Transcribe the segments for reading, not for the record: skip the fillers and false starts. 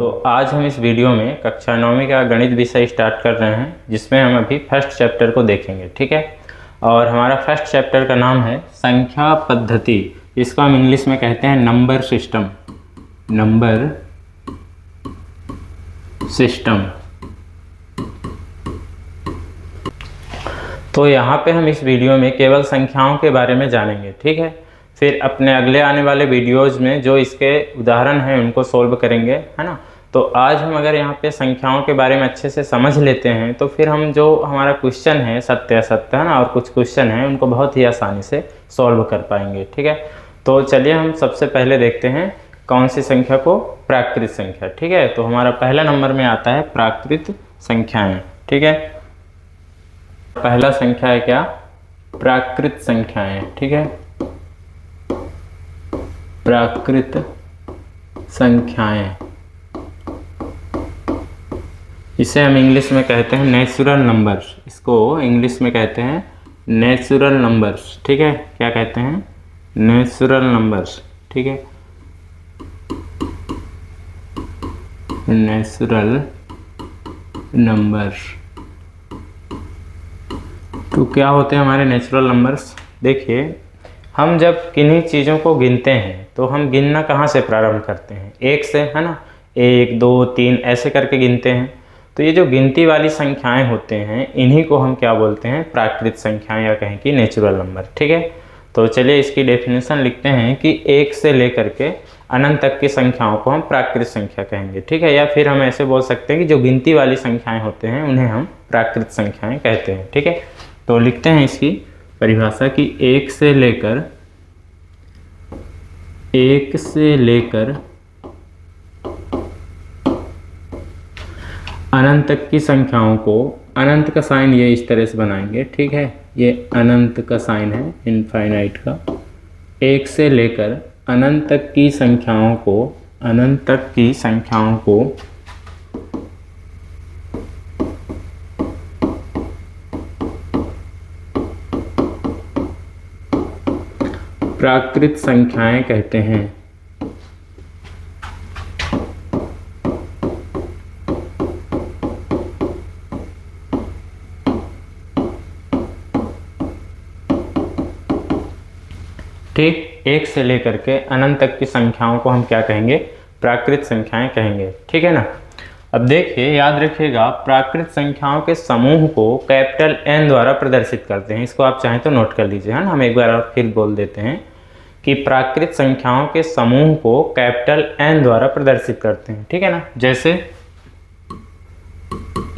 तो आज हम इस वीडियो में कक्षा 9वीं का गणित विषय स्टार्ट कर रहे हैं, जिसमें हम अभी फर्स्ट चैप्टर को देखेंगे। ठीक है, और हमारा फर्स्ट चैप्टर का नाम है संख्या पद्धति। इसको हम इंग्लिश में कहते हैं नंबर सिस्टम। Number system. तो यहाँ पे हम इस वीडियो में केवल संख्याओं के बारे में जानेंगे। ठीक है, फिर अपने अगले आने वाले वीडियोज़ में जो इसके उदाहरण हैं उनको सोल्व करेंगे, है ना। तो आज हम अगर यहाँ पे संख्याओं के बारे में अच्छे से समझ लेते हैं तो फिर हम जो हमारा क्वेश्चन है सत्य असत्य, है ना, और कुछ क्वेश्चन हैं उनको बहुत ही आसानी से सॉल्व कर पाएंगे। ठीक है, तो चलिए हम सबसे पहले देखते हैं कौन सी संख्या को, प्राकृत संख्या। ठीक है, तो हमारा पहला नंबर में आता है प्राकृत संख्याएँ। ठीक है, पहला संख्या है क्या, प्राकृत संख्याएँ। ठीक है, प्राकृत संख्याएं, इसे हम इंग्लिश में कहते हैं नेचुरल नंबर्स। इसको इंग्लिश में कहते हैं नेचुरल नंबर्स। ठीक है, क्या कहते हैं, नेचुरल नंबर्स। ठीक है, नेचुरल नंबर्स। तो क्या होते हैं हमारे नेचुरल नंबर्स? देखिए, हम जब किन्हीं चीज़ों को गिनते हैं तो हम गिनना कहाँ से प्रारंभ करते हैं, एक से, है ना। 1 2 3 ऐसे करके गिनते हैं। तो ये जो गिनती वाली संख्याएं होते हैं इन्हीं को हम क्या बोलते हैं, प्राकृत संख्याएं, या कहें कि नेचुरल नंबर। ठीक है, तो चलिए इसकी डेफिनेशन लिखते हैं कि 1 से लेकर के अनंत तक की संख्याओं को हम प्राकृत संख्या कहेंगे। ठीक है, या फिर हम ऐसे बोल सकते हैं कि जो गिनती वाली संख्याएँ होते हैं उन्हें हम प्राकृत संख्याएँ कहते हैं। ठीक है, तो लिखते हैं इसकी परिभाषा कि 1 से लेकर अनंत तक की संख्याओं को, अनंत का साइन ये इस तरह से बनाएंगे। ठीक है, ये अनंत का साइन है, इनफाइनाइट का। 1 से लेकर अनंत तक की संख्याओं को, अनंत तक की संख्याओं को प्राकृत संख्याएं कहते हैं। ठीक, 1 से लेकर के अनंत तक की संख्याओं को हम क्या कहेंगे, प्राकृत संख्याएं कहेंगे। ठीक है ना। अब देखिए, याद रखिएगा, प्राकृत संख्याओं के समूह को कैपिटल N द्वारा प्रदर्शित करते हैं। इसको आप चाहें तो नोट कर लीजिए, है ना। हम एक बार और फिर बोल देते हैं कि प्राकृत संख्याओं के समूह को कैपिटल N द्वारा प्रदर्शित करते हैं। ठीक है ना। जैसे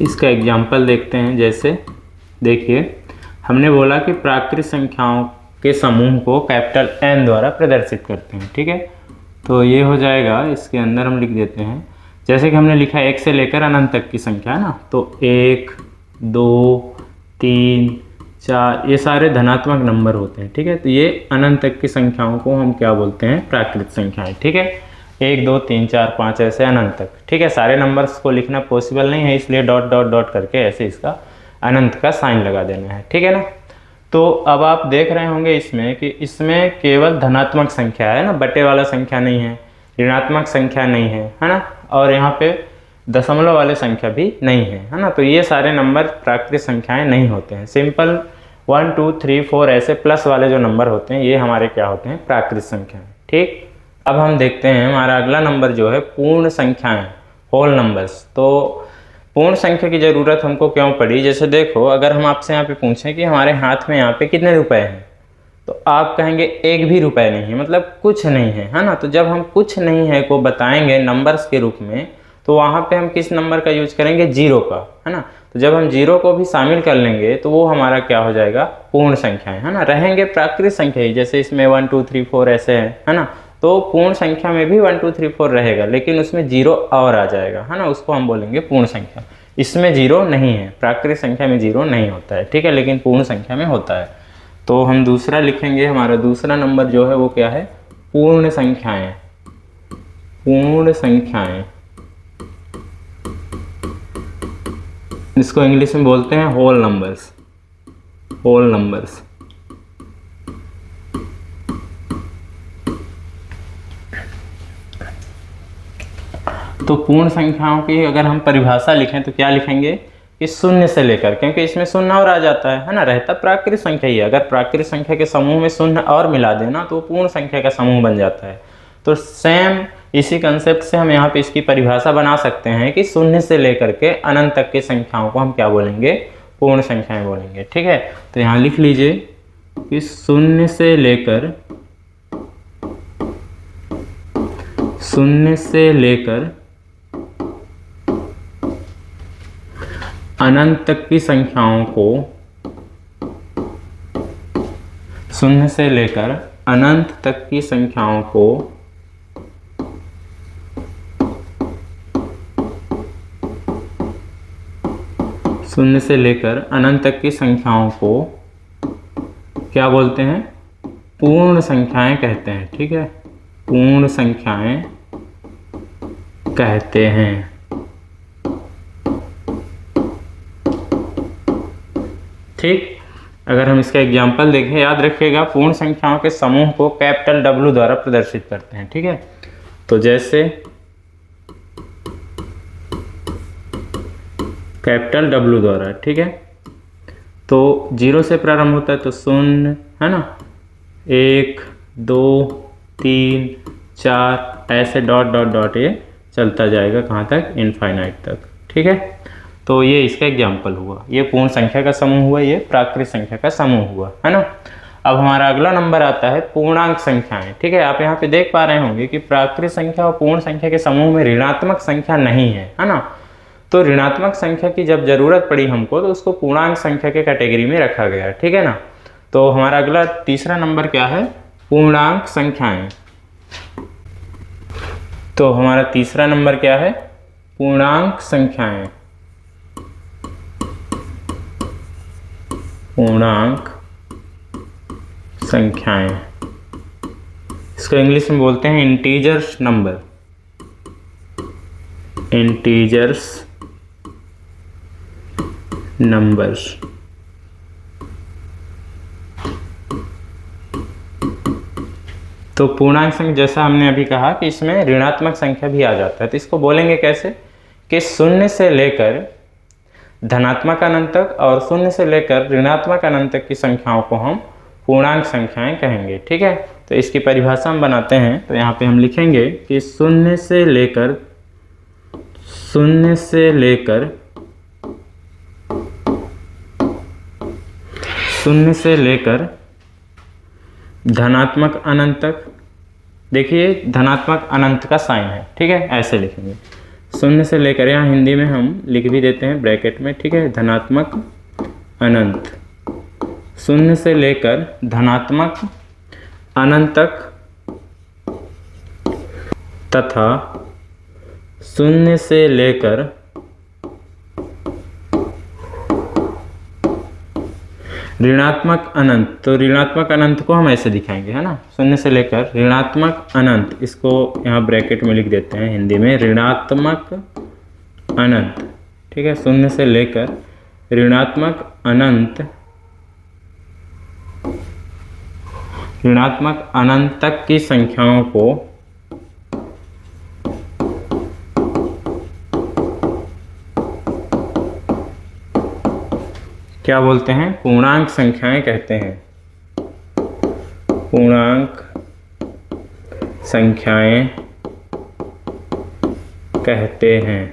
इसका एग्जाम्पल देखते हैं। जैसे देखिए, हमने बोला कि प्राकृत संख्याओं के समूह को कैपिटल N द्वारा प्रदर्शित करते हैं। ठीक है, तो ये हो जाएगा, इसके अंदर हम लिख देते हैं, जैसे कि हमने लिखा 1 से लेकर अनंत तक की संख्या, है ना। तो 1 2 3 4 ये सारे धनात्मक नंबर होते हैं। ठीक है, तो ये अनंत तक की संख्याओं को हम क्या बोलते हैं, प्राकृत संख्याएं। ठीक है, 1 2 3 4 5 ऐसे अनंत तक। ठीक है, सारे नंबर्स को लिखना पॉसिबल नहीं है, इसलिए डॉट डॉट डॉट करके ऐसे इसका अनंत का साइन लगा देना है। ठीक है ना। तो अब आप देख रहे होंगे इसमें कि इसमें केवल धनात्मक संख्या है ना, बटे वाला संख्या नहीं है, ऋणात्मक संख्या नहीं है ना, और यहाँ पे दशमलव वाले संख्या भी नहीं है ना। तो ये सारे नंबर प्राकृत संख्याएं नहीं होते हैं। सिंपल 1 2 3 4 ऐसे प्लस वाले जो नंबर होते हैं ये हमारे क्या होते हैं, प्राकृत संख्याएं। ठीक, अब हम देखते हैं हमारा अगला नंबर जो है पूर्ण संख्याएं, होल नंबर्स। तो पूर्ण संख्या की ज़रूरत हमको क्यों पड़ी? जैसे देखो, अगर हम आपसे यहाँ पे पूछें कि हमारे हाथ में यहाँ पे कितने रुपए हैं, तो आप कहेंगे एक भी रुपए नहीं है, मतलब कुछ नहीं है ना। तो जब हम कुछ नहीं है को बताएंगे नंबर्स के रूप में, तो वहाँ पे हम किस नंबर का यूज करेंगे, 0 का, है ना। तो जब हम 0 को भी शामिल कर लेंगे तो वो हमारा क्या हो जाएगा, पूर्ण संख्याएं, है ना। रहेंगे प्राकृत संख्या ही, जैसे इसमें 1 2 3 4 ऐसे है ना। तो पूर्ण संख्या में भी 1 2 3 4 रहेगा, लेकिन उसमें 0 और आ जाएगा, है ना। उसको हम बोलेंगे पूर्ण संख्या। इसमें 0 नहीं है, प्राकृत संख्या में 0 नहीं होता है। ठीक है, लेकिन पूर्ण संख्या में होता है। तो हम दूसरा लिखेंगे, हमारा दूसरा नंबर जो है वो क्या है, पूर्ण संख्याएं। पूर्ण संख्याएं, इसको इंग्लिश में बोलते हैं होल नंबर्स। Whole numbers. तो पूर्ण संख्याओं की अगर हम परिभाषा लिखें तो क्या लिखेंगे कि शून्य से लेकर, क्योंकि इसमें शून्य और आ जाता है ना, रहता प्राकृत संख्या ही है। अगर प्राकृत संख्या के समूह में शून्य और मिला देना तो पूर्ण संख्या का समूह बन जाता है। तो सेम इसी कंसेप्ट से हम यहाँ पे इसकी परिभाषा बना सकते हैं कि शून्य से लेकर के अनंत तक की संख्याओं को हम क्या बोलेंगे, पूर्ण संख्याएं बोलेंगे। ठीक है, तो यहाँ लिख लीजिए कि शून्य से लेकर अनंत तक की संख्याओं को, शून्य से लेकर अनंत तक की संख्याओं को शून्य से लेकर अनंत तक की संख्याओं को क्या बोलते हैं, पूर्ण संख्याएं कहते हैं। ठीक है, पूर्ण संख्याएं कहते हैं। ठीक, अगर हम इसका एग्जाम्पल देखें, याद रखिएगा पूर्ण संख्याओं के समूह को कैपिटल W द्वारा प्रदर्शित करते हैं। ठीक है, तो जैसे कैपिटल W द्वारा, ठीक है, तो 0 से प्रारंभ होता है तो शून्य है ना, 1 2 3 4 ऐसे डॉट डॉट डॉट ये चलता जाएगा कहाँ तक, इनफाइनाइट तक। ठीक है, तो ये इसका एग्जाम्पल हुआ, ये पूर्ण संख्या का समूह हुआ, ये प्राकृत संख्या का समूह हुआ, है ना। अब हमारा अगला नंबर आता है पूर्णांक संख्याएं। ठीक है, आप यहाँ पे देख पा रहे होंगे कि प्राकृत संख्या और पूर्ण संख्या के समूह में ऋणात्मक संख्या नहीं है, है ना। तो ऋणात्मक संख्या की जब जरूरत पड़ी हमको तो उसको पूर्णांक संख्या के कैटेगरी में रखा गया। ठीक है ना, तो हमारा अगला तीसरा नंबर क्या है, पूर्णांक संख्याएं। तो हमारा तीसरा नंबर क्या है, पूर्णांक संख्याएं। पूर्णांक संख्याएं, इसको इंग्लिश में बोलते हैं इंटीजर्स नंबर, इंटीजर्स नंबर्स। तो पूर्णांक संख्या जैसा हमने अभी कहा कि इसमें ऋणात्मक संख्या भी आ जाता है, तो इसको बोलेंगे कैसे कि शून्य से लेकर धनात्मक अनंत तक और शून्य से लेकर ऋणात्मक अनंत तक की संख्याओं को हम पूर्णांक संख्याएं कहेंगे। ठीक है, तो इसकी परिभाषा हम बनाते हैं, तो यहाँ पे हम लिखेंगे कि शून्य से लेकर धनात्मक अनंत तक, देखिए धनात्मक अनंत का साइन है। ठीक है, ऐसे लिखेंगे, शून्य से लेकर, यहाँ हिंदी में हम लिख भी देते हैं ब्रैकेट में। ठीक है, धनात्मक अनंत, शून्य से लेकर धनात्मक अनंत तक तथा शून्य से लेकर ऋणात्मक अनंत। तो ऋणात्मक अनंत को हम ऐसे दिखाएंगे, है ना, शून्य से लेकर ऋणात्मक अनंत, इसको यहाँ ब्रैकेट में लिख देते हैं हिंदी में, ऋणात्मक अनंत। ठीक है, शून्य से लेकर ऋणात्मक अनंत तक की संख्याओं को क्या बोलते हैं, पूर्णांक संख्याएं कहते हैं। पूर्णांक संख्याएं कहते हैं।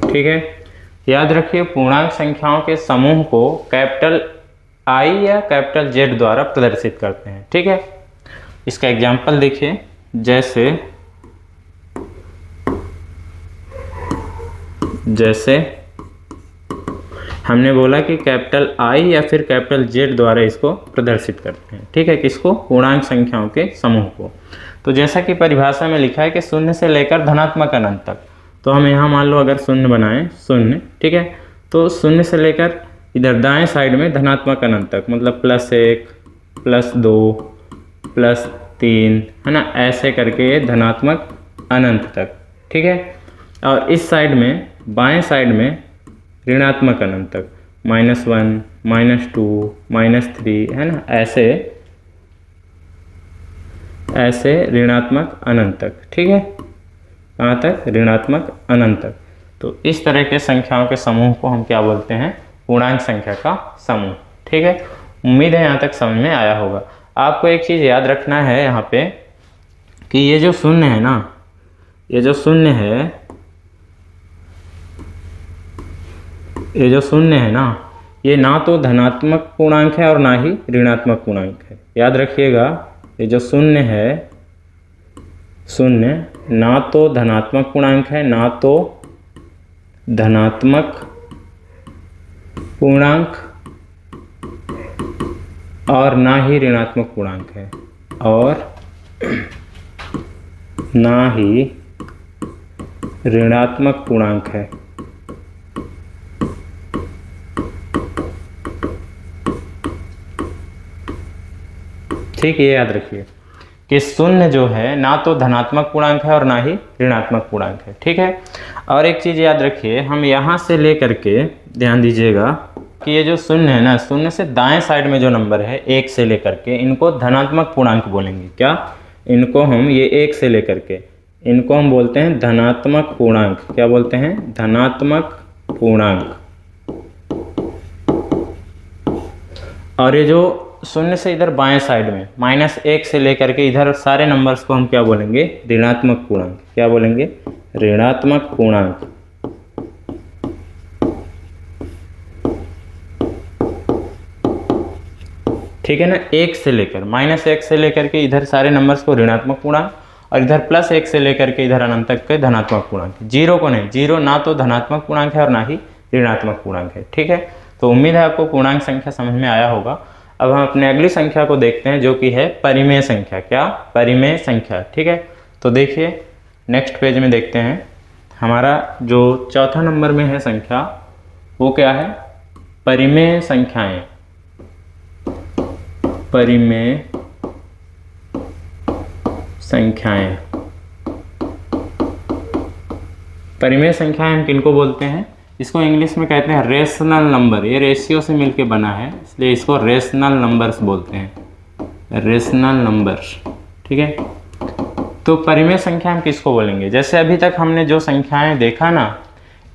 ठीक है, याद रखिए पूर्णांक संख्याओं के समूह को कैपिटल I या कैपिटल Z द्वारा प्रदर्शित करते हैं। ठीक है, इसका एग्जाम्पल देखिए, जैसे हमने बोला कि कैपिटल I या फिर कैपिटल Z द्वारा इसको प्रदर्शित करते हैं। ठीक है, किसको, पूर्णांक संख्याओं के समूह को। तो जैसा कि परिभाषा में लिखा है कि शून्य से लेकर धनात्मक अनंत तक, तो हम यहाँ मान लो अगर शून्य बनाएं, शून्य, ठीक है, तो शून्य से लेकर इधर दाएं साइड में धनात्मक अनंत तक, मतलब +1 +2 +3, है ना, ऐसे करके धनात्मक अनंत तक। ठीक है, और इस साइड में, बाएं साइड में ऋणात्मक अनंत तक, -1 -2 -3, है ना, ऐसे ऋणात्मक अनंत तक, ठीक है, कहाँ तक, ऋणात्मक अनंत तक। तो इस तरह के संख्याओं के समूह को हम क्या बोलते हैं, पूर्णांक संख्या का समूह, ठीक है। उम्मीद है यहाँ तक समझ में आया होगा। आपको एक चीज़ याद रखना है यहाँ पे कि ये जो शून्य है ना, ये जो शून्य है, ये जो शून्य है ना, ये ना तो धनात्मक पूर्णांक है और ना ही ऋणात्मक पूर्णांक है। याद रखिएगा, ये जो शून्य है, शून्य ना तो धनात्मक पूर्णांक है, ना तो धनात्मक पूर्णांक और ना ही ऋणात्मक पूर्णांक है, और ना ही ऋणात्मक पूर्णांक है। ठीक, ये याद रखिए कि शून्य जो है ना तो धनात्मक पूर्णांक है और ना ही ऋणात्मक पूर्णांक है, ठीक है। और एक चीज़ याद रखिए, हम यहाँ से लेकर के, ध्यान दीजिएगा कि ये जो शून्य है ना, शून्य से दाएं साइड में जो नंबर है 1 से लेकर के, इनको धनात्मक पूर्णांक बोलेंगे। क्या, इनको हम, ये 1 से लेकर के, इनको हम बोलते हैं धनात्मक पूर्णांक। क्या बोलते हैं, धनात्मक पूर्णांक। और ये जो शून्य से इधर बाएं साइड में -1 से लेकर के इधर सारे नंबर्स को हम क्या बोलेंगे, ऋणात्मक पूर्णांक। क्या बोलेंगे, ऋणात्मक पूर्णांक। ठीक है ना, 1 से लेकर, -1 से लेकर के इधर सारे नंबर्स को ऋणात्मक पूर्णांक, और इधर +1 से लेकर के इधर अनंत तक के धनात्मक पूर्णांक। 0 को नहीं, 0 ना तो धनात्मक पूर्णांक है और ना ही ऋणात्मक पूर्णांक है, ठीक है। तो उम्मीद है आपको पूर्णांक संख्या समझ में आया होगा। अब हम अपने अगली संख्या को देखते हैं, जो कि है परिमेय संख्या। क्या, परिमेय संख्या, ठीक है। तो देखिए नेक्स्ट पेज में देखते हैं, हमारा जो चौथा नंबर में है संख्या, वो क्या है, परिमेय संख्याएं। परिमेय संख्याएं, परिमेय संख्याएं हम किनको बोलते हैं, इसको इंग्लिश में कहते हैं रेशनल नंबर। ये रेशियो से मिलके बना है, इसलिए इसको रेशनल नंबर्स बोलते हैं, रेशनल नंबर्स, ठीक है। तो परिमेय संख्या हम किसको बोलेंगे, जैसे अभी तक हमने जो संख्याएं देखा ना,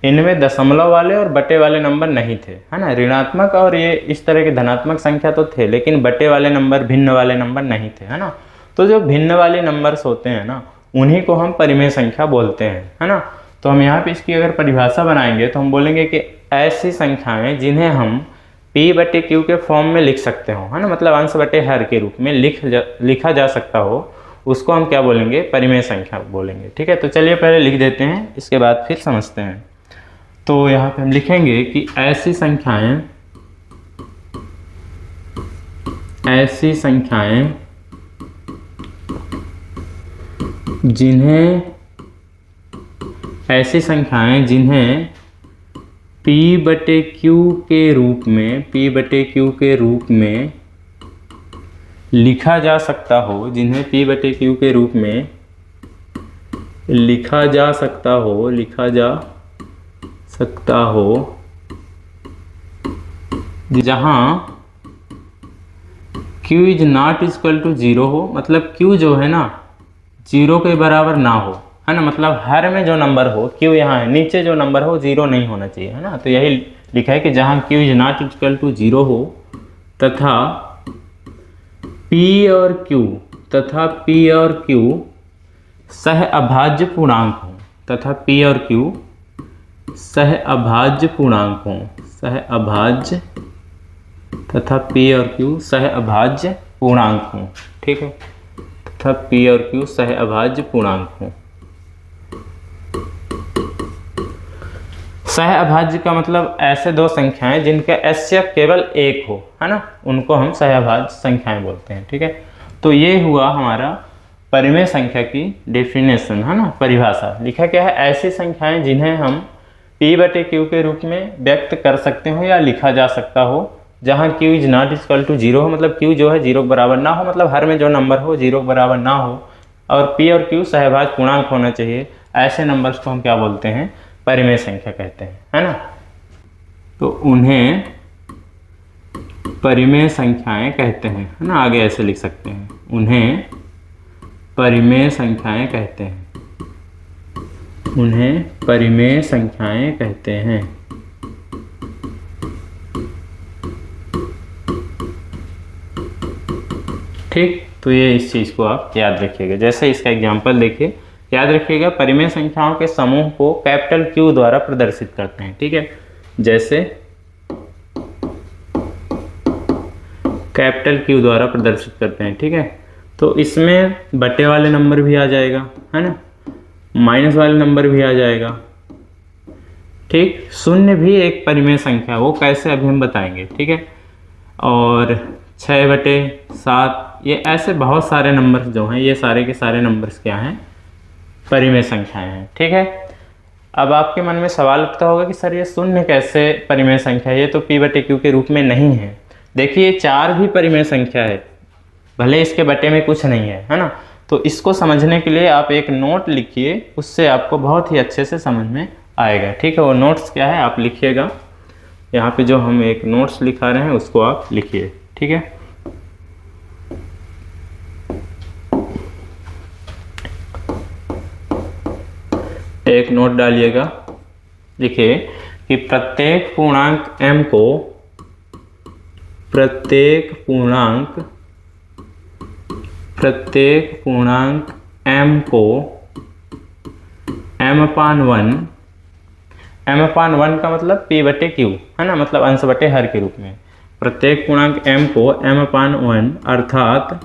इनमें दशमलव वाले और बटे वाले नंबर नहीं थे, है ना। ऋणात्मक और ये इस तरह के धनात्मक संख्या तो थे, लेकिन बटे वाले नंबर, भिन्न वाले नंबर नहीं थे, है ना। तो जो भिन्न वाले नंबर्स होते हैं ना, उन्हीं को हम परिमेय संख्या बोलते हैं, है ना। तो हम यहाँ पे इसकी अगर परिभाषा बनाएंगे तो हम बोलेंगे कि ऐसी संख्याएं जिन्हें हम P/Q के फॉर्म में लिख सकते हो, है ना, मतलब अंश बटे हर के रूप में लिखा जा सकता हो, उसको हम क्या बोलेंगे, परिमेय संख्या बोलेंगे, ठीक है। तो चलिए पहले लिख देते हैं, इसके बाद फिर समझते हैं। तो यहाँ पे हम लिखेंगे कि ऐसी संख्याएं जिन्हें P/Q के रूप में लिखा जा सकता हो, जिन्हें P/Q के रूप में लिखा जा सकता हो, जहां Q is not equal to 0 हो, मतलब Q जो है ना 0 के बराबर ना हो, है ना, मतलब हर में जो नंबर हो, Q यहाँ है, नीचे जो नंबर हो 0 नहीं होना चाहिए, है ना। तो यही लिखा है कि जहां Q is not equal to 0 हो तथा P और Q सह अभाज्य पूर्णांक हो, तथा P और Q सह अभाज्य पूर्णांक हो, तथा P और Q सह अभाज्य पूर्णांक हो, ठीक है, तथा P और Q सह अभाज्य पूर्णांक हो। सह अभाज्य का मतलब ऐसे दो संख्याएं जिनका HCF केवल 1 हो, है ना, उनको हम सह अभाज्य संख्याएं बोलते हैं, ठीक है। तो ये हुआ हमारा परिमेय संख्या की डेफिनेशन, है ना, परिभाषा। लिखा क्या है, ऐसी संख्याएं जिन्हें हम P/Q के रूप में व्यक्त कर सकते हो या लिखा जा सकता हो, जहां Q is not equal to 0 हो, मतलब Q जो है 0 के बराबर ना हो, मतलब हर में जो नंबर हो 0 के बराबर ना हो, और P और Q सहभाज्य पूर्णांक होना चाहिए। ऐसे नंबर्स को हम क्या बोलते हैं, परिमेय संख्या कहते हैं, है ना। तो उन्हें परिमेय संख्याएं कहते हैं, है ना, आगे ऐसे लिख सकते हैं, उन्हें परिमेय संख्याएं कहते हैं, उन्हें परिमेय संख्याएं कहते हैं। ठीक, तो ये इस चीज़ को आप याद रखिएगा। जैसे इसका एग्जांपल देखिए, याद रखिएगा परिमेय संख्याओं के समूह को कैपिटल Q द्वारा प्रदर्शित करते हैं। ठीक है, जैसे कैपिटल Q द्वारा प्रदर्शित करते हैं। ठीक है, तो इसमें बटे वाले नंबर भी आ जाएगा, है ना, माइनस वाले नंबर भी आ जाएगा। ठीक, शून्य भी एक परिमेय संख्या, वो कैसे अभी हम बताएंगे। ठीक है, और 6/7 ये ऐसे बहुत सारे नंबर्स जो हैं, ये सारे के सारे नंबर्स क्या हैं, परिमेय संख्याएं हैं। ठीक है, अब आपके मन में सवाल उठता होगा कि सर ये शून्य कैसे परिमेय संख्या है, ये तो P/Q के रूप में नहीं है। देखिए 4 भी परिमेय संख्या है, भले इसके बटे में कुछ नहीं है, है ना। तो इसको समझने के लिए आप एक नोट लिखिए, उससे आपको बहुत ही अच्छे से समझ में आएगा। ठीक है, वो नोट्स क्या है आप लिखिएगा, यहाँ पे जो हम एक नोट्स लिखा रहे हैं उसको आप लिखिए। ठीक है, एक नोट डालिएगा, लिखिए कि प्रत्येक पूर्णांक m को m/1 का मतलब P/Q, है ना, मतलब अंश बटे हर के रूप में। प्रत्येक पूर्णांक m को m/1 अर्थात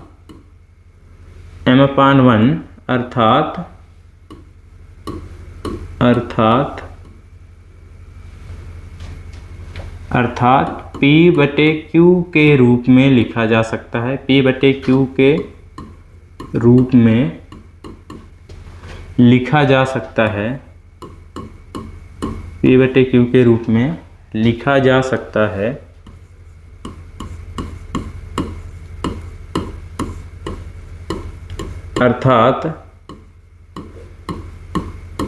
P/Q के रूप में लिखा जा सकता है। P/Q के रूप में लिखा जा सकता है, P/Q के रूप में लिखा जा सकता है। अर्थात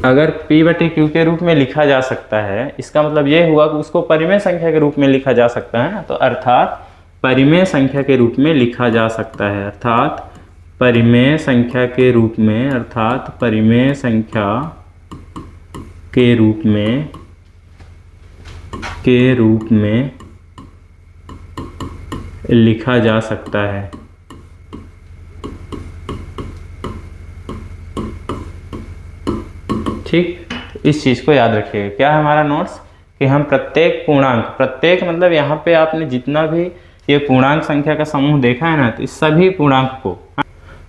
अगर P/Q के रूप में लिखा जा सकता है, इसका मतलब ये हुआ कि उसको परिमेय संख्या के रूप में लिखा जा सकता है ना, तो अर्थात परिमेय संख्या के रूप में लिखा जा सकता है, अर्थात परिमेय संख्या के रूप में, अर्थात परिमेय संख्या के रूप में लिखा जा सकता है। ठीक, इस चीज़ को याद रखिएगा। क्या है हमारा नोट्स कि हम प्रत्येक पूर्णांक, प्रत्येक मतलब यहाँ पे आपने जितना भी ये पूर्णांक संख्या का समूह देखा है ना, तो इस सभी पूर्णांक को,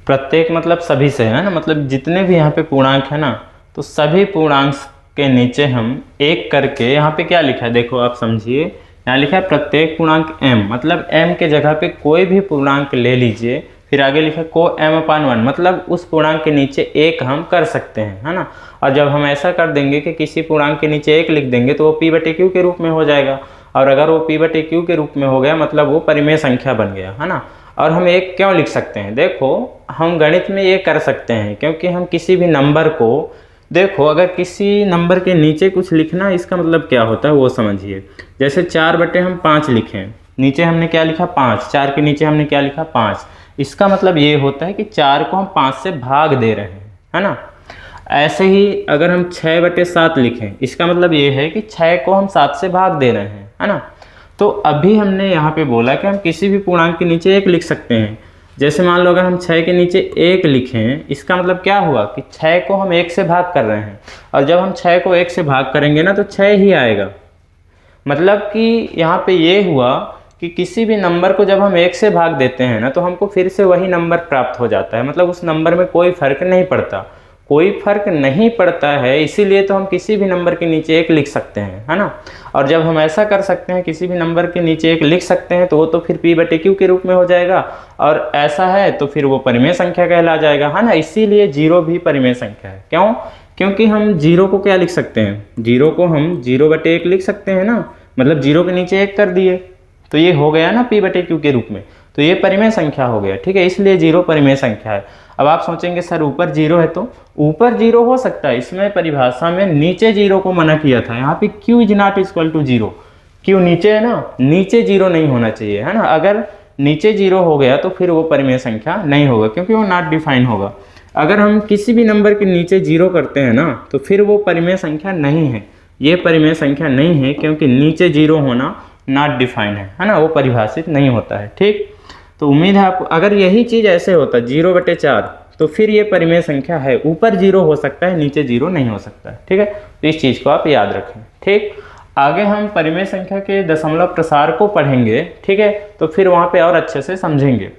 प्रत्येक मतलब सभी से, है ना, मतलब जितने भी यहाँ पे पूर्णांक है ना, तो सभी पूर्णांक के नीचे हम एक करके यहाँ पे क्या लिखा है, देखो आप समझिए, यहाँ लिखा है प्रत्येक पूर्णांक m, मतलब m के जगह पे कोई भी पूर्णांक ले लीजिए, फिर आगे लिखा को m/1, मतलब उस पूर्णांक के नीचे एक हम कर सकते हैं, है ना। और जब हम ऐसा कर देंगे कि किसी पूर्णांक के नीचे एक लिख देंगे तो वो P/Q के रूप में हो जाएगा, और अगर वो P/Q के रूप में हो गया मतलब वो परिमेय संख्या बन गया, है ना। और हम एक क्यों लिख सकते हैं, देखो हम गणित में ये कर सकते हैं क्योंकि हम किसी भी नंबर को, देखो अगर किसी नंबर के नीचे कुछ लिखना, इसका मतलब क्या होता है वो समझिए। जैसे 4/5 लिखें, नीचे हमने क्या लिखा 5, 4 के नीचे हमने क्या लिखा 5, इसका मतलब ये होता है कि 4 को हम 5 से भाग दे रहे हैं, है ना। ऐसे ही अगर हम 6/7 लिखें, इसका मतलब ये है कि 6 को हम 7 से भाग दे रहे हैं, है ना। तो अभी हमने यहाँ पे बोला कि हम किसी भी पूर्णांक के नीचे एक लिख सकते हैं। जैसे मान लो अगर हम 6 के नीचे 1 लिखें, इसका मतलब क्या हुआ कि 6 को हम 1 से भाग कर रहे हैं, और जब हम 6 को 1 से भाग करेंगे ना तो 6 ही आएगा। मतलब कि यहाँ पे ये हुआ कि किसी भी नंबर को जब हम 1 से भाग देते हैं ना तो हमको फिर से वही नंबर प्राप्त हो जाता है, मतलब उस नंबर में कोई फर्क नहीं पड़ता, कोई फर्क नहीं पड़ता है। इसीलिए तो हम किसी भी नंबर के नीचे 1 लिख सकते हैं, है ना। और जब हम ऐसा कर सकते हैं, किसी भी नंबर के नीचे 1 लिख सकते हैं, तो वो तो फिर P/Q के रूप में हो जाएगा, और ऐसा है तो फिर वो परिमेय संख्या कहला जाएगा, है ना। इसीलिए 0 भी परिमेय संख्या है। क्यों? क्योंकि हम 0 को क्या लिख सकते हैं, 0 को हम 0/1 लिख सकते हैं ना, मतलब 0 के नीचे 1 कर दिए तो ये हो गया ना P/Q के रूप में, तो ये परिमेय संख्या हो गया, ठीक है। इसलिए 0 परिमेय संख्या है। अब आप सोचेंगे सर ऊपर 0 है, तो ऊपर 0 हो सकता है, इसमें परिभाषा में नीचे 0 को मना किया था। यहाँ पे Q is not equal to 0, Q नीचे है ना, नीचे 0 नहीं होना चाहिए, है ना। अगर नीचे 0 हो गया तो फिर वो परिमेय संख्या नहीं होगा, क्योंकि वो नॉट डिफाइन होगा। अगर हम किसी भी नंबर के नीचे 0 करते हैं ना तो फिर वो परिमेय संख्या नहीं है, ये परिमेय संख्या नहीं है, क्योंकि नीचे 0 होना नॉट डिफाइंड है ना, वो परिभाषित नहीं होता है। ठीक, तो उम्मीद है आपको, अगर यही चीज़ ऐसे होता 0/4 तो फिर ये परिमेय संख्या है, ऊपर 0 हो सकता है, नीचे 0 नहीं हो सकता है। ठीक है, तो इस चीज़ को आप याद रखें। ठीक, आगे हम परिमेय संख्या के दशमलव प्रसार को पढ़ेंगे। ठीक है, तो फिर वहाँ पे और अच्छे से समझेंगे।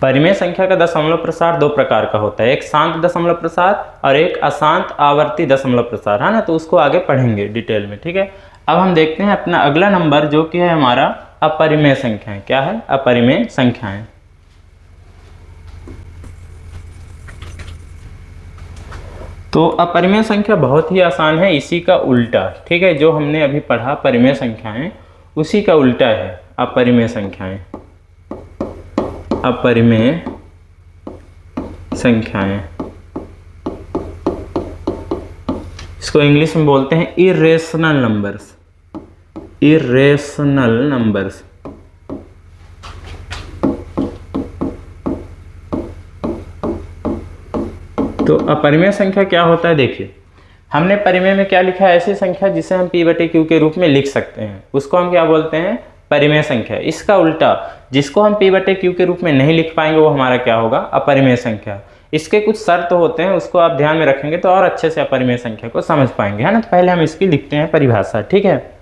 परिमेय संख्या का दशमलव प्रसार 2 प्रकार का होता है, एक शांत दशमलव प्रसार और एक अशांत आवर्ती दशमलव प्रसार, है ना, तो उसको आगे पढ़ेंगे डिटेल में। ठीक है, अब हम देखते हैं अपना अगला नंबर जो कि है हमारा अपरिमेय संख्याएं। क्या है? अपरिमेय संख्याएं। तो अपरिमेय संख्या बहुत ही आसान है, इसी का उल्टा। ठीक है, जो हमने अभी पढ़ा परिमेय संख्याएं उसी का उल्टा है अपरिमेय संख्याएं। अपरिमेय संख्याएं, इसको इंग्लिश में बोलते हैं इर्रेशनल नंबर्स। Irrational numbers. तो अपरिमेय संख्या क्या होता है? देखिए, हमने परिमेय में क्या लिखा है? ऐसी संख्या जिसे हम p/q के रूप में लिख सकते हैं, उसको हम क्या बोलते हैं? परिमेय संख्या। इसका उल्टा, जिसको हम p/q के रूप में नहीं लिख पाएंगे, वो हमारा क्या होगा? अपरिमेय संख्या। इसके कुछ शर्त होते हैं, उसको आप ध्यान में रखेंगे तो और अच्छे से अपरिमेय संख्या को समझ पाएंगे, है ना। तो पहले हम इसकी लिखते हैं परिभाषा। ठीक है,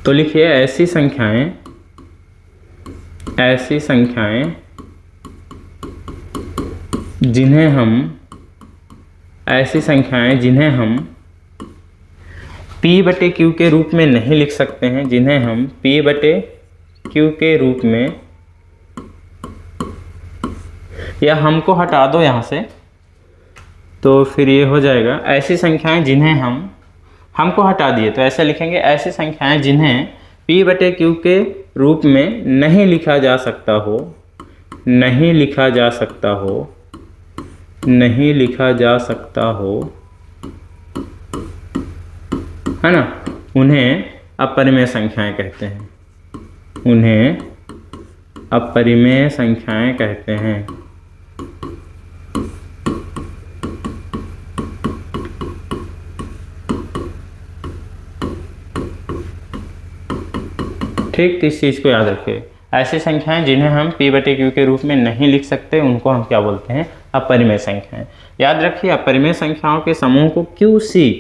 तो लिखिए ऐसी संख्याएं जिन्हें हम p/q के रूप में नहीं लिख सकते हैं, जिन्हें हम p/q के रूप में, या हमको हटा दो यहाँ से तो फिर ये हो जाएगा ऐसी संख्याएं जिन्हें हमको हटा दिए तो ऐसे लिखेंगे, ऐसी संख्याएं जिन्हें p/q के रूप में नहीं लिखा जा सकता हो, है ना, उन्हें अपरिमेय संख्याएं कहते हैं। ठीक, तो इस चीज़ को याद रखिए, ऐसी संख्याएं जिन्हें हम p/q के रूप में नहीं लिख सकते उनको हम क्या बोलते हैं? अपरिमेय संख्याएं। याद रखिए, अपरिमेय संख्याओं के समूह को QC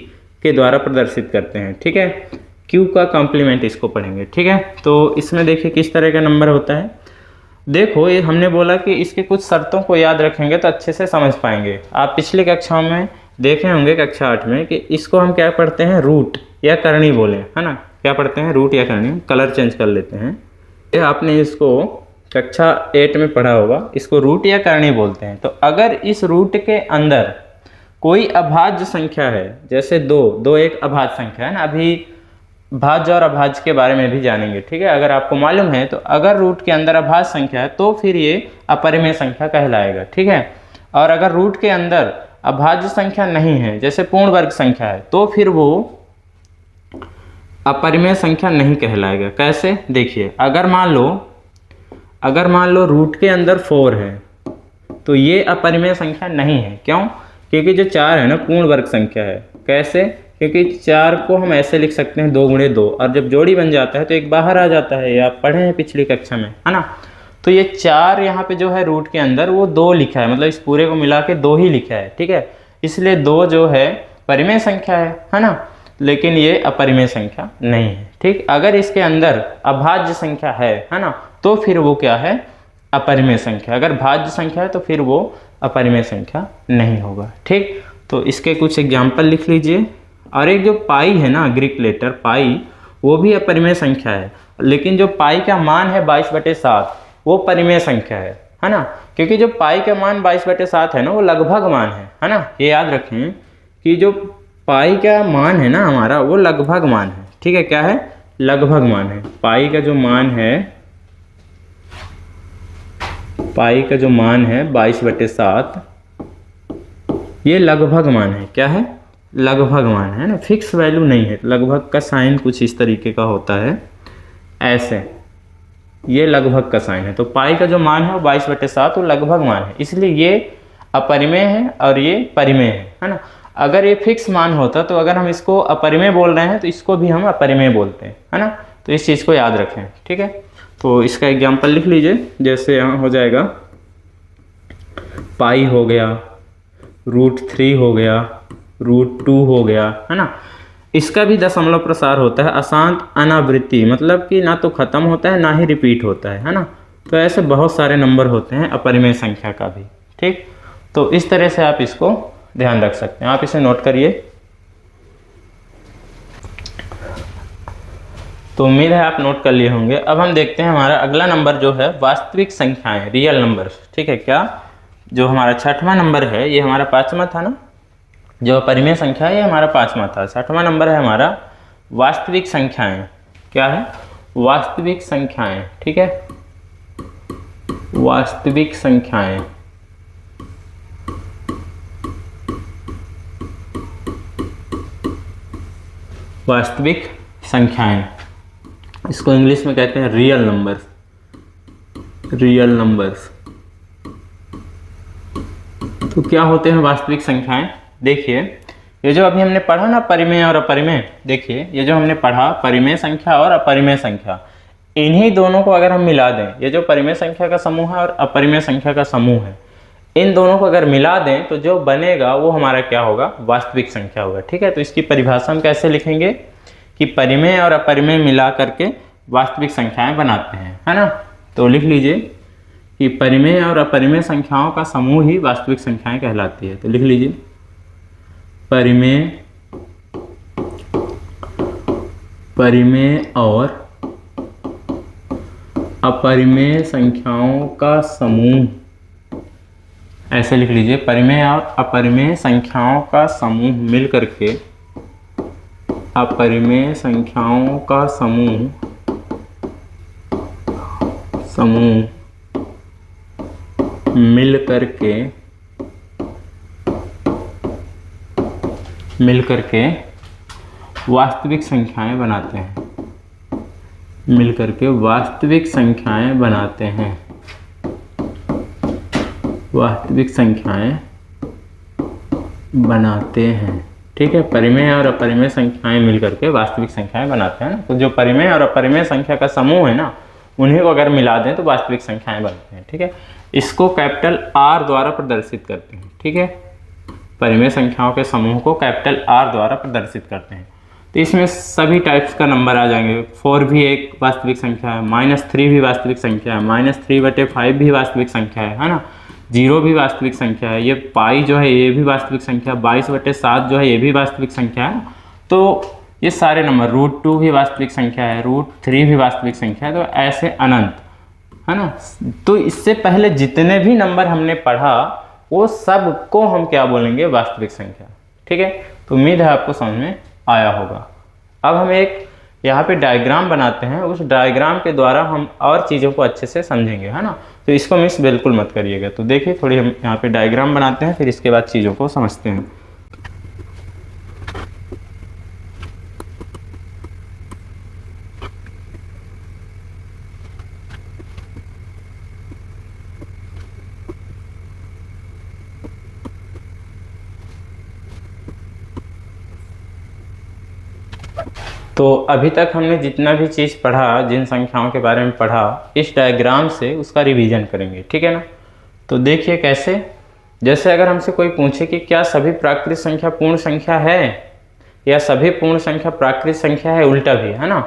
के द्वारा प्रदर्शित करते हैं। ठीक है, Q का कॉम्प्लीमेंट इसको पढ़ेंगे। ठीक है, तो इसमें देखिए किस तरह का नंबर होता है। देखो, ये हमने बोला कि इसके कुछ शर्तों को याद रखेंगे तो अच्छे से समझ पाएंगे। आप पिछली कक्षाओं में देखे होंगे, कक्षा 8 में, कि इसको हम क्या पढ़ते हैं? रूट या करणी बोले, है ना। क्या पढ़ते हैं? रूट या करणी। कलर चेंज कर लेते हैं। ये आपने इसको कक्षा 8 में पढ़ा होगा, इसको रूट या करणी बोलते हैं। तो अगर इस रूट के अंदर कोई अभाज्य संख्या है, जैसे 2 एक अभाज्य संख्या है ना, अभी भाज्य और अभाज्य के बारे में भी जानेंगे। ठीक है, अगर आपको मालूम है तो अगर रूट के अंदर अभाज्य संख्या है तो फिर ये अपरिमेय संख्या कहलाएगा। ठीक है, और अगर रूट के अंदर अभाज्य संख्या नहीं है, जैसे पूर्ण वर्ग संख्या है, तो फिर वो अपरिमेय संख्या नहीं कहलाएगा। कैसे? देखिए, अगर मान लो रूट के अंदर 4 है तो ये अपरिमेय संख्या नहीं है। क्यों? क्योंकि जो 4 है ना, पूर्ण वर्ग संख्या है। कैसे? क्योंकि 4 को हम ऐसे लिख सकते हैं 2 × 2, और जब जोड़ी बन जाता है तो एक बाहर आ जाता है, ये आप पढ़े हैं पिछली कक्षा में, है ना। तो ये 4 यहाँ पे जो है रूट के अंदर वो 2 लिखा है, मतलब इस पूरे को मिला के 2 ही लिखा है। ठीक है, इसलिए 2 जो है परिमेय संख्या है ना, लेकिन ये अपरिमेय संख्या नहीं है। ठीक, अगर इसके अंदर अभाज्य संख्या है ना, तो फिर वो क्या है? अपरिमेय संख्या। अगर भाज्य संख्या है तो फिर वो अपरिमेय संख्या नहीं होगा। ठीक, तो इसके कुछ एग्जाम्पल लिख लीजिए। और एक जो पाई है ना, ग्रीक लेटर पाई, वो भी अपरिमेय संख्या है, लेकिन जो पाई का मान है 22/7 वो परिमेय संख्या है ना। क्योंकि जो पाई का मान 22/7 है ना, वो लगभग मान है ना। ये याद रखें कि जो पाई का मान है ना हमारा, वो लगभग मान है। ठीक है, क्या है? लगभग मान है। पाई का जो मान है 22/7, ये लगभग मान है। क्या है? लगभग मान है ना, फिक्स वैल्यू नहीं है। लगभग का साइन कुछ इस तरीके का होता है, ऐसे ये लगभग का साइन है। तो पाई का जो मान है वो 22/7 वो लगभग मान है, इसलिए ये अपरिमेय है और ये परिमेय है ना। अगर ये फिक्स मान होता तो अगर हम इसको अपरिमेय बोल रहे हैं तो इसको भी हम अपरिमेय बोलते हैं, है ना। तो इस चीज़ को याद रखें, ठीक है। तो इसका एग्जाम्पल लिख लीजिए, जैसे यहाँ हो जाएगा पाई हो गया, √3 हो गया, √2 हो गया, है ना। इसका भी दशमलव प्रसार होता है, अशांत अनावृत्ति, मतलब कि ना तो ख़त्म होता है ना ही रिपीट होता है ना। तो ऐसे बहुत सारे नंबर होते हैं अपरिमेय संख्या का भी, ठीक। तो इस तरह से आप इसको ध्यान रख सकते हैं, आप इसे नोट करिए। तो उम्मीद है आप नोट कर लिए होंगे। अब हम देखते हैं हमारा अगला नंबर जो है वास्तविक संख्याएं, रियल नंबर्स, ठीक है। क्या जो हमारा 6वां नंबर है, ये हमारा 5वां था ना, जो अपरिमेय संख्या है ये हमारा 5वां था। 6वां नंबर है हमारा वास्तविक संख्याएं। क्या है? वास्तविक संख्याएं, ठीक है। वास्तविक संख्याएं, वास्तविक संख्याएं, इसको इंग्लिश में कहते हैं रियल नंबर्स, रियल नंबर्स। तो क्या होते हैं वास्तविक संख्याएं? देखिए ये जो अभी हमने पढ़ा ना परिमेय और अपरिमेय, देखिए ये जो हमने पढ़ा परिमेय संख्या और अपरिमेय संख्या, इन्हीं दोनों को अगर हम मिला दें, ये जो परिमेय संख्या का समूह है और अपरिमेय संख्या का समूह है, इन दोनों को अगर मिला दें तो जो बनेगा वो हमारा क्या होगा? वास्तविक संख्या होगा, ठीक है। तो इसकी परिभाषा हम कैसे लिखेंगे कि परिमेय और अपरिमेय मिला करके वास्तविक संख्याएं बनाते हैं, है ना। तो लिख लीजिए कि परिमेय और अपरिमेय संख्याओं का समूह ही वास्तविक संख्याएं कहलाती है। तो लिख लीजिए परिमेय और अपरिमेय संख्याओं का समूह, ऐसे लिख लीजिए परिमेय और अपरिमेय संख्याओं का समूह मिल करके, अपरिमेय संख्याओं का समूह मिल करके वास्तविक संख्याएं बनाते हैं, मिल करके वास्तविक संख्याएं बनाते हैं, वास्तविक संख्याएं बनाते हैं, ठीक है। परिमेय और अपरिमेय संख्याएं मिलकर के वास्तविक संख्याएं बनाते हैं ना। तो जो परिमेय और अपरिमेय संख्या का समूह है ना, उन्हीं को अगर मिला दें तो वास्तविक संख्याएं बनते हैं, ठीक है। इसको कैपिटल R द्वारा प्रदर्शित करते हैं, ठीक है। परिमेय संख्याओं के समूह को कैपिटल R द्वारा प्रदर्शित करते हैं। तो इसमें सभी टाइप्स का नंबर आ जाएंगे। 4 भी एक वास्तविक संख्या है, -3 भी वास्तविक संख्या है, -3/5 भी वास्तविक संख्या है ना। 0 भी वास्तविक संख्या है, ये पाई जो है ये भी वास्तविक संख्या, 22/7 जो है ये भी वास्तविक संख्या है। तो ये सारे नंबर, √2 भी वास्तविक संख्या है, √3 भी वास्तविक संख्या है। तो ऐसे अनंत, है ना। तो इससे पहले जितने भी नंबर हमने पढ़ा वो सब को हम क्या बोलेंगे? वास्तविक संख्या, ठीक है। तो उम्मीद है आपको समझ में आया होगा। अब हम एक यहाँ पे डायग्राम बनाते हैं, उस डायग्राम के द्वारा हम और चीज़ों को अच्छे से समझेंगे, है ना। तो इसको मिस बिल्कुल मत करिएगा। तो देखिए थोड़ी हम यहाँ पे डायग्राम बनाते हैं, फिर इसके बाद चीज़ों को समझते हैं। तो अभी तक हमने जितना भी चीज़ पढ़ा, जिन संख्याओं के बारे में पढ़ा, इस डायग्राम से उसका रिवीजन करेंगे, ठीक है ना। तो देखिए कैसे, जैसे अगर हमसे कोई पूछे कि क्या सभी प्राकृतिक संख्या पूर्ण संख्या है या सभी पूर्ण संख्या प्राकृतिक संख्या है, उल्टा भी, है ना।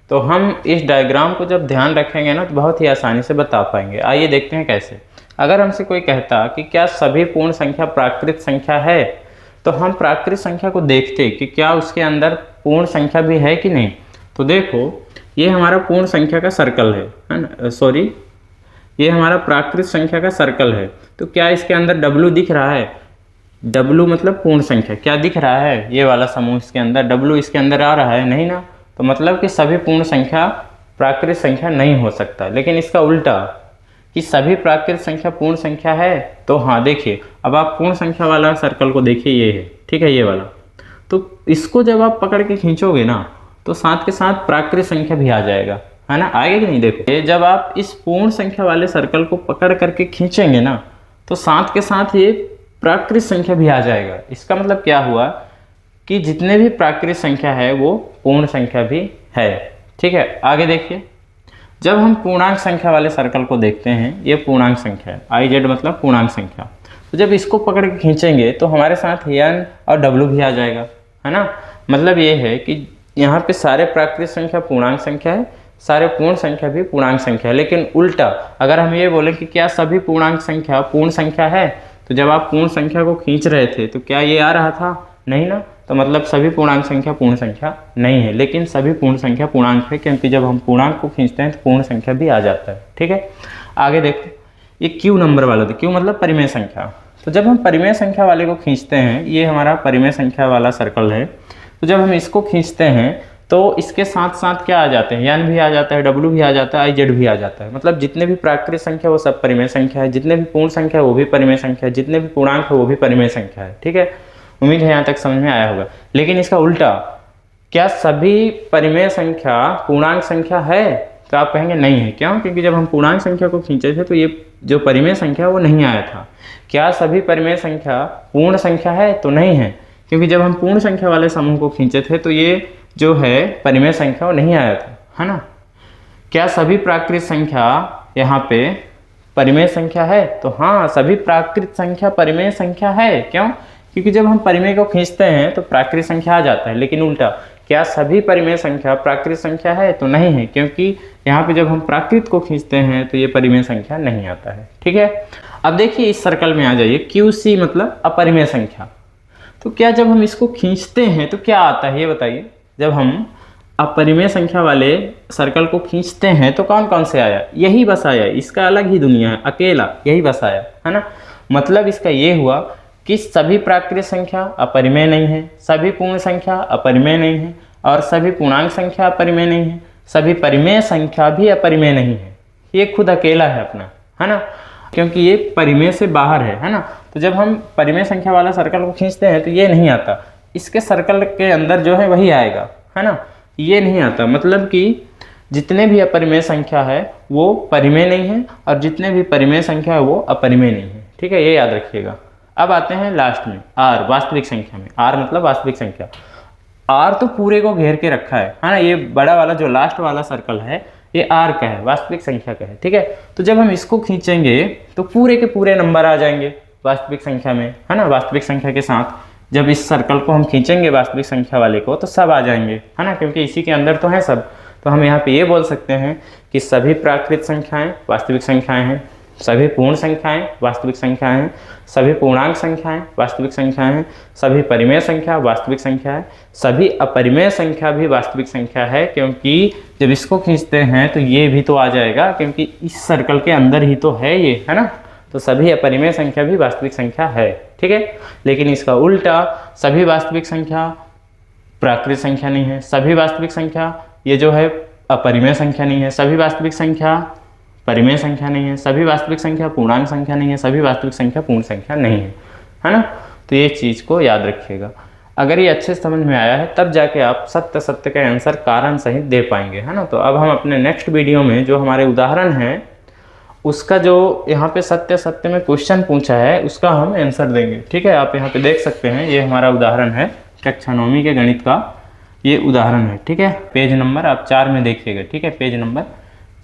तो हम इस डायग्राम को जब ध्यान रखेंगे ना तो बहुत ही आसानी से बता पाएंगे। आइए देखते हैं कैसे। अगर हमसे कोई कहता कि क्या सभी पूर्ण संख्या प्राकृतिक संख्या है, तो हम प्राकृतिक संख्या को देखते कि क्या उसके अंदर पूर्ण संख्या भी है कि नहीं। तो देखो ये हमारा पूर्ण संख्या का सर्कल है ना, सॉरी ये हमारा प्राकृतिक संख्या का सर्कल है। तो क्या इसके अंदर W दिख रहा है? W मतलब पूर्ण संख्या, क्या दिख रहा है? ये वाला समूह इसके अंदर, W इसके अंदर आ रहा है? नहीं ना। तो मतलब कि सभी पूर्ण संख्या प्राकृतिक संख्या नहीं हो सकता। लेकिन इसका उल्टा कि सभी प्राकृतिक संख्या पूर्ण संख्या है, तो हाँ देखिए अब आप पूर्ण संख्या वाला सर्कल को देखिए, ये है, ठीक है, ये वाला। तो इसको जब आप पकड़ के खींचोगे ना तो साथ के साथ प्राकृत संख्या भी आ जाएगा, है ना, आएगा कि नहीं। देखो ये जब आप इस पूर्ण संख्या वाले सर्कल को पकड़ करके खींचेंगे ना तो साथ के साथ ये प्राकृत संख्या भी आ जाएगा। इसका मतलब क्या हुआ कि जितने भी प्राकृत संख्या है वो पूर्ण संख्या भी है। ठीक है, आगे देखिए, जब हम पूर्णांक संख्या वाले सर्कल को देखते हैं, ये पूर्णांक संख्या है, आई जेड मतलब पूर्णांक संख्या, तो जब इसको पकड़ के खींचेंगे तो हमारे साथ एन और डब्ल्यू भी आ जाएगा, है ना। मतलब ये है कि यहाँ पे सारे प्राकृत संख्या पूर्णांक संख्या है, सारे पूर्ण संख्या भी पूर्णांक संख्या है। लेकिन उल्टा अगर हम ये बोलें कि क्या सभी पूर्णांक संख्या पूर्ण संख्या है, तो जब आप पूर्ण संख्या को खींच रहे थे तो क्या ये आ रहा था, नहीं ना। तो मतलब सभी पूर्णांक संख्या पूर्ण संख्या नहीं है, लेकिन सभी पूर्ण संख्या पूर्णांक है, क्योंकि जब हम पूर्णांक को खींचते हैं तो पूर्ण संख्या भी आ जाता है। ठीक है, आगे देखो, ये क्यू नंबर वाला, क्यू मतलब परिमेय संख्या। तो जब हम परिमेय संख्या वाले को खींचते हैं, ये हमारा परिमेय संख्या वाला सर्कल है, तो जब हम इसको खींचते हैं तो इसके साथ साथ क्या आ जाते हैं, एन भी आ जाता है, डब्ल्यू भी आ जाता है, आई जेड भी आ जाता है। मतलब जितने भी प्राकृत संख्या वो सब परिमेय संख्या है, जितने भी पूर्ण संख्या है वो भी परिमेय संख्या है, जितने भी पूर्णांक है वो भी परिमेय संख्या है। ठीक है, उम्मीद है यहाँ तक समझ में आया होगा। लेकिन इसका उल्टा, क्या सभी परिमेय संख्या पूर्णांक संख्या है, तो आप कहेंगे नहीं है। क्यों? क्योंकि जब हम पूर्णांक संख्या को खींचे थे तो ये जो परिमेय संख्या वो नहीं आया था। क्या सभी परिमेय संख्या पूर्ण संख्या है, तो नहीं है, क्योंकि जब हम पूर्ण संख्या वाले समूह को खींचे थे तो ये जो है परिमेय संख्या वो नहीं आया था, है ना। क्या सभी प्राकृत संख्या यहाँ पे परिमेय संख्या है, तो हाँ, सभी प्राकृत संख्या परिमेय संख्या है। क्यों? क्योंकि जब हम परिमेय को खींचते हैं तो प्राकृत संख्या आ जाता है। लेकिन उल्टा, क्या सभी परिमेय संख्या प्राकृत संख्या है, तो नहीं है, क्योंकि यहाँ पे जब हम प्राकृत को खींचते हैं तो ये परिमेय संख्या नहीं आता है। ठीक है, अब देखिए इस सर्कल में आ जाइए, क्यू सी मतलब अपरिमेय संख्या। तो क्या जब हम इसको खींचते हैं तो क्या आता है, ये बताइए। जब हम अपरिमेय संख्या वाले सर्कल को खींचते हैं तो कौन कौन से आया, यही बस आया, इसका अलग ही दुनिया है, अकेला यही बस आया, है ना। मतलब इसका ये हुआ कि सभी प्राकृत संख्या अपरिमेय नहीं है, सभी पूर्ण संख्या अपरिमेय नहीं है, और सभी पूर्णांक संख्या अपरिमेय नहीं है, सभी परिमेय संख्या भी अपरिमेय नहीं है। ये खुद अकेला है अपना, है ना, क्योंकि ये परिमेय से बाहर है ना। तो जब हम परिमेय संख्या वाला सर्कल को खींचते हैं तो ये नहीं आता, इसके सर्कल के अंदर जो है वही आएगा, है ना, ये नहीं आता। मतलब कि जितने भी अपरिमेय संख्या है वो परिमेय नहीं है, और जितने भी परिमेय संख्या है वो अपरिमेय नहीं है। ठीक है, ये याद रखिएगा। अब आते हैं लास्ट में, आर, वास्तविक संख्या में। आर मतलब वास्तविक संख्या। आर तो पूरे को घेर के रखा है ना। ये बड़ा वाला जो लास्ट वाला सर्कल है ये आर का है, वास्तविक संख्या का है। ठीक है, तो जब हम इसको खींचेंगे तो पूरे के पूरे नंबर आ जाएंगे वास्तविक संख्या में, है ना। वास्तविक संख्या के साथ जब इस सर्कल को हम खींचेंगे वास्तविक संख्या वाले को तो सब आ जाएंगे, है ना, क्योंकि इसी के अंदर तो है सब। तो हम यहाँ पे ये बोल सकते हैं कि सभी प्राकृत संख्याएं वास्तविक संख्याएं हैं, सभी पूर्ण संख्याएं वास्तविक संख्याएं हैं, सभी पूर्णांक संख्याएं वास्तविक संख्याएं हैं, सभी परिमेय संख्या वास्तविक संख्या है, सभी अपरिमेय संख्या भी वास्तविक संख्या है। क्योंकि जब इसको खींचते हैं तो ये भी तो आ जाएगा, क्योंकि इस सर्कल के अंदर ही तो है ये, है ना। तो सभी अपरिमेय संख्या भी वास्तविक संख्या है। ठीक है, लेकिन इसका उल्टा, सभी वास्तविक संख्या प्राकृत संख्या नहीं है, सभी वास्तविक संख्या ये जो है अपरिमेय संख्या नहीं है, सभी वास्तविक संख्या परिमेय संख्या नहीं है, सभी वास्तविक संख्या पूर्णांक संख्या नहीं है, सभी वास्तविक संख्या पूर्ण संख्या नहीं है ना। तो ये चीज़ को याद रखिएगा। अगर ये अच्छे समझ में आया है तब जाके आप सत्य सत्य का आंसर कारण सहित दे पाएंगे, है ना। तो अब हम अपने नेक्स्ट वीडियो में जो हमारे उदाहरण हैं उसका जो यहाँ पे सत्य सत्य में क्वेश्चन पूछा है उसका हम आंसर देंगे। ठीक है, आप यहाँ पे देख सकते हैं, ये हमारा उदाहरण है कक्षा 9वीं के गणित का, ये उदाहरण है। ठीक है, पेज नंबर आप 4 में देखिएगा। ठीक है, पेज नंबर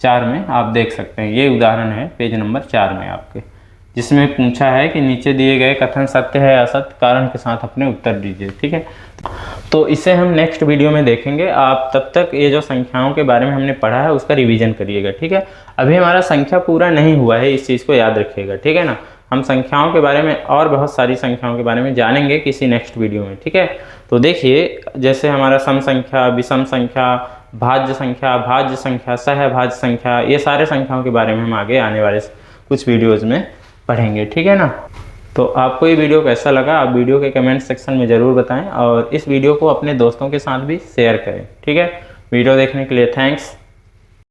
4 में आप देख सकते हैं, ये उदाहरण है पेज नंबर 4 में आपके, जिसमें पूछा है कि नीचे दिए गए कथन सत्य है असत्य, कारण के साथ अपने उत्तर दीजिए। ठीक है, तो इसे हम नेक्स्ट वीडियो में देखेंगे। आप तब तक ये जो संख्याओं के बारे में हमने पढ़ा है उसका रिवीजन करिएगा। ठीक है, अभी हमारा संख्या पूरा नहीं हुआ है, इस चीज़ को याद रखिएगा। ठीक है ना, हम संख्याओं के बारे में और बहुत सारी संख्याओं के बारे में जानेंगे किसी नेक्स्ट वीडियो में। ठीक है, तो देखिए जैसे हमारा सम संख्या, विषम संख्या, भाज्य संख्या, सहभाज्य संख्या, ये सारे संख्याओं के बारे में हम आगे आने वाले कुछ वीडियोज़ में पढ़ेंगे। ठीक है ना, तो आपको ये वीडियो कैसा लगा आप वीडियो के कमेंट सेक्शन में ज़रूर बताएं, और इस वीडियो को अपने दोस्तों के साथ भी शेयर करें। ठीक है, वीडियो देखने के लिए थैंक्स।